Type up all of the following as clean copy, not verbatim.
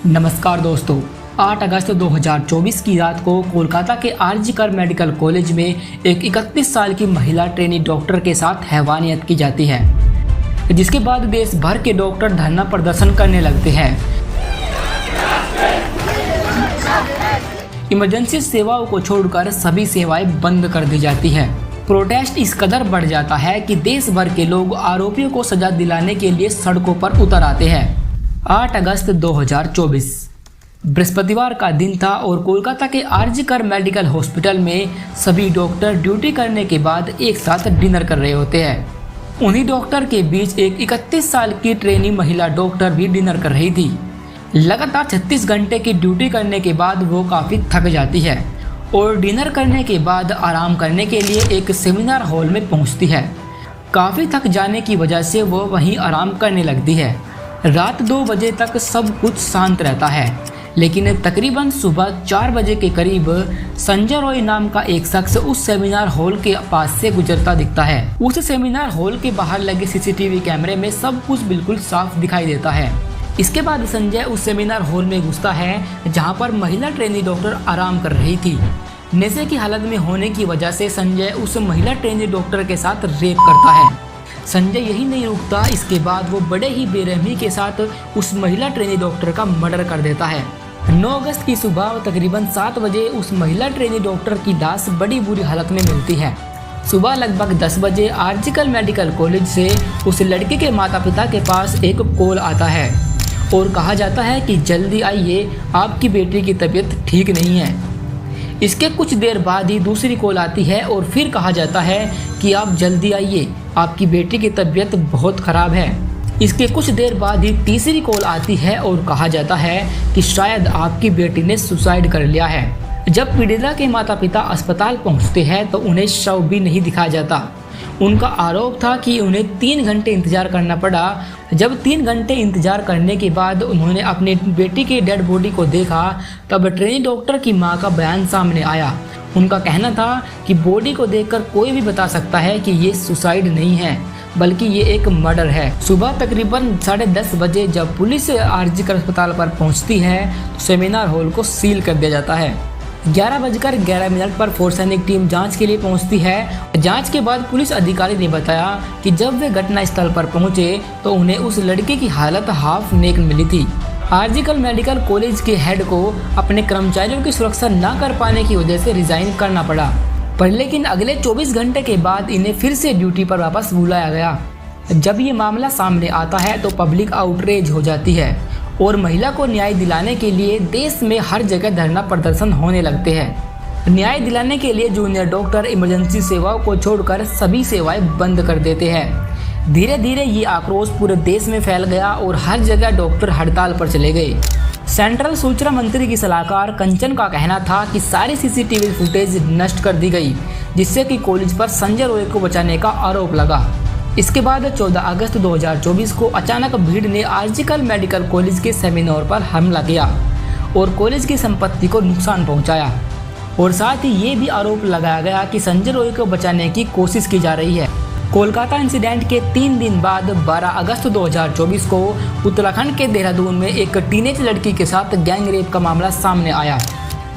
नमस्कार दोस्तों, 8 अगस्त 2024 की रात को कोलकाता के आरजी कर मेडिकल कॉलेज में एक 31 साल की महिला ट्रेनी डॉक्टर के साथ हैवानियत की जाती है, जिसके बाद देश भर के डॉक्टर धरना प्रदर्शन करने लगते हैं। इमरजेंसी सेवाओं को छोड़कर सभी सेवाएं बंद कर दी जाती है। प्रोटेस्ट इस कदर बढ़ जाता है कि देश भर के लोग आरोपियों को सजा दिलाने के लिए सड़कों पर उतर आते हैं। 8 अगस्त 2024 बृहस्पतिवार का दिन था और कोलकाता के आरजी कर मेडिकल हॉस्पिटल में सभी डॉक्टर ड्यूटी करने के बाद एक साथ डिनर कर रहे होते हैं। उन्हीं डॉक्टर के बीच एक 31 साल की ट्रेनी महिला डॉक्टर भी डिनर कर रही थी। लगातार 36 घंटे की ड्यूटी करने के बाद वो काफ़ी थक जाती है और डिनर करने के बाद आराम करने के लिए एक सेमिनार हॉल में पहुंचती है। काफ़ी थक जाने की वजह से वो वहीं आराम करने लगती है। रात 2 बजे तक सब कुछ शांत रहता है, लेकिन तकरीबन सुबह 4 बजे के करीब संजय रॉय नाम का एक शख्स उस सेमिनार हॉल के पास से गुजरता दिखता है। उस सेमिनार हॉल के बाहर लगे सीसीटीवी कैमरे में सब कुछ बिल्कुल साफ दिखाई देता है। इसके बाद संजय उस सेमिनार हॉल में घुसता है जहां पर महिला ट्रेनी डॉक्टर आराम कर रही थी। नशे की हालत में होने की वजह से संजय उस महिला ट्रेनी डॉक्टर के साथ रेप करता है। संजय यही नहीं रुकता, इसके बाद वो बड़े ही बेरहमी के साथ उस महिला ट्रेनी डॉक्टर का मर्डर कर देता है। 9 अगस्त की सुबह तकरीबन 7 बजे उस महिला ट्रेनी डॉक्टर की लाश बड़ी बुरी हालत में मिलती है। सुबह लगभग 10 बजे आरजी कर मेडिकल कॉलेज से उस लड़के के माता पिता के पास एक कॉल आता है और कहा जाता है कि जल्दी आइए, आपकी बेटी की तबीयत ठीक नहीं है। इसके कुछ देर बाद ही दूसरी कॉल आती है और फिर कहा जाता है कि आप जल्दी आइए, आपकी बेटी की तबीयत बहुत ख़राब है। इसके कुछ देर बाद ही तीसरी कॉल आती है और कहा जाता है कि शायद आपकी बेटी ने सुसाइड कर लिया है। जब पीड़िता के माता पिता अस्पताल पहुंचते हैं तो उन्हें शव भी नहीं दिखाया जाता। उनका आरोप था कि उन्हें 3 घंटे इंतजार करना पड़ा। जब 3 घंटे इंतजार करने के बाद उन्होंने अपनी बेटी की डेड बॉडी को देखा, तब ट्रेनी डॉक्टर की मां का बयान सामने आया। उनका कहना था कि बॉडी को देखकर कोई भी बता सकता है कि ये सुसाइड नहीं है, बल्कि ये एक मर्डर है। सुबह तकरीबन 10:30 बजे जब पुलिस आरजी कर अस्पताल पर पहुंचती है तो सेमिनार हॉल को सील कर दिया जाता है। 11:11 पर फोरेंसिक टीम जांच के लिए पहुंचती है। जांच के बाद पुलिस अधिकारी ने बताया कि जब वे घटना स्थल पर पहुंचे तो उन्हें उस लड़के की हालत हाफ नेक मिली थी। आरजी कर मेडिकल कॉलेज के हेड को अपने कर्मचारियों की सुरक्षा न कर पाने की वजह से रिजाइन करना पड़ा, पर लेकिन अगले 24 घंटे के बाद इन्हें फिर से ड्यूटी पर वापस बुलाया गया। जब ये मामला सामने आता है तो पब्लिक आउटरेज हो जाती है और महिला को न्याय दिलाने के लिए देश में हर जगह धरना प्रदर्शन होने लगते हैं। न्याय दिलाने के लिए जूनियर डॉक्टर इमरजेंसी सेवाओं को छोड़कर सभी सेवाएं बंद कर देते हैं। धीरे धीरे ये आक्रोश पूरे देश में फैल गया और हर जगह डॉक्टर हड़ताल पर चले गए। सेंट्रल सूचना मंत्री की सलाहकार कंचन का कहना था कि सारी सीसीटीवी फुटेज नष्ट कर दी गई, जिससे कि कॉलेज पर संजय रॉय को बचाने का आरोप लगा। इसके बाद 14 अगस्त 2024 को अचानक भीड़ ने आरजी कर मेडिकल कॉलेज के सेमिनार पर हमला किया और कॉलेज की संपत्ति को नुकसान पहुंचाया और साथ ही ये भी आरोप लगाया गया कि संजय रॉय को बचाने की कोशिश की जा रही है। कोलकाता इंसिडेंट के 3 दिन बाद 12 अगस्त 2024 को उत्तराखंड के देहरादून में एक टीनेज लड़की के साथ गैंग रेप का मामला सामने आया,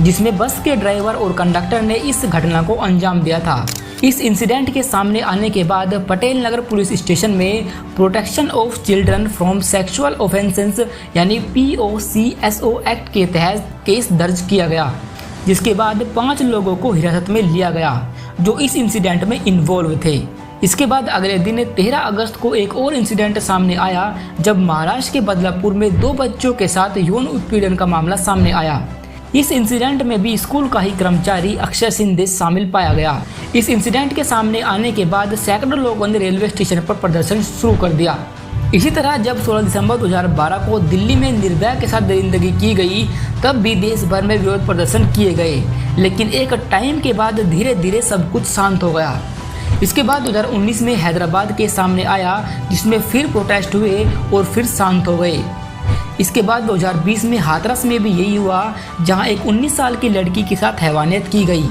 जिसमें बस के ड्राइवर और कंडक्टर ने इस घटना को अंजाम दिया था। इस इंसिडेंट के सामने आने के बाद पटेल नगर पुलिस स्टेशन में protection of children from sexual offences यानी POCSO एक्ट के तहत केस दर्ज किया गया, जिसके बाद 5 लोगों को हिरासत में लिया गया जो इस इंसिडेंट में इन्वॉल्व थे। इसके बाद अगले दिन 13 अगस्त को एक और इंसिडेंट सामने आया जब महाराष्ट्र के बदलापुर में 2 बच्चों के साथ यौन उत्पीड़न का मामला सामने आया। इस इंसिडेंट में भी स्कूल का ही कर्मचारी अक्षय सिंधे शामिल पाया गया। इस इंसिडेंट के सामने आने के बाद सैकड़ों लोगों ने रेलवे स्टेशन पर प्रदर्शन शुरू कर दिया। इसी तरह जब 16 दिसंबर 2012 को दिल्ली में निर्भया के साथ दरिंदगी की गई, तब भी देश भर में विरोध प्रदर्शन किए गए, लेकिन एक टाइम के बाद धीरे धीरे सब कुछ शांत हो गया। इसके बाद 2019 में हैदराबाद के सामने आया, जिसमें फिर प्रोटेस्ट हुए और फिर शांत हो गए। इसके बाद 2020 में हाथरस में भी यही हुआ, जहां एक 19 साल की लड़की के साथ हैवानियत की गई,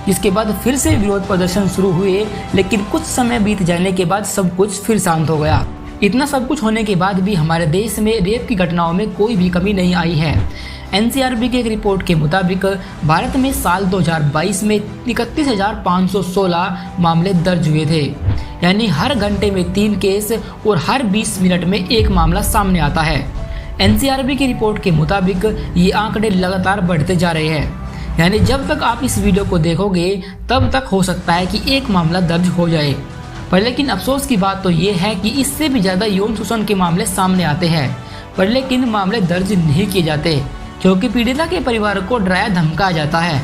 जिसके बाद फिर से विरोध प्रदर्शन शुरू हुए, लेकिन कुछ समय बीत जाने के बाद सब कुछ फिर शांत हो गया। इतना सब कुछ होने के बाद भी हमारे देश में रेप की घटनाओं में कोई भी कमी नहीं आई है। एनसीआरबी की एक रिपोर्ट के मुताबिक भारत में साल 2022 में 31,516 मामले दर्ज हुए थे, यानी हर घंटे में 3 केस और हर 20 मिनट में एक मामला सामने आता है। एनसीआरबी की रिपोर्ट के मुताबिक ये आंकड़े लगातार बढ़ते जा रहे हैं, यानी जब तक आप इस वीडियो को देखोगे तब तक हो सकता है कि एक मामला दर्ज हो जाए। पर लेकिन अफसोस की बात तो ये है कि इससे भी ज़्यादा यौन शोषण के मामले सामने आते हैं, पर लेकिन मामले दर्ज नहीं किए जाते क्योंकि पीड़िता के परिवार को डराया धमकाया जाता है।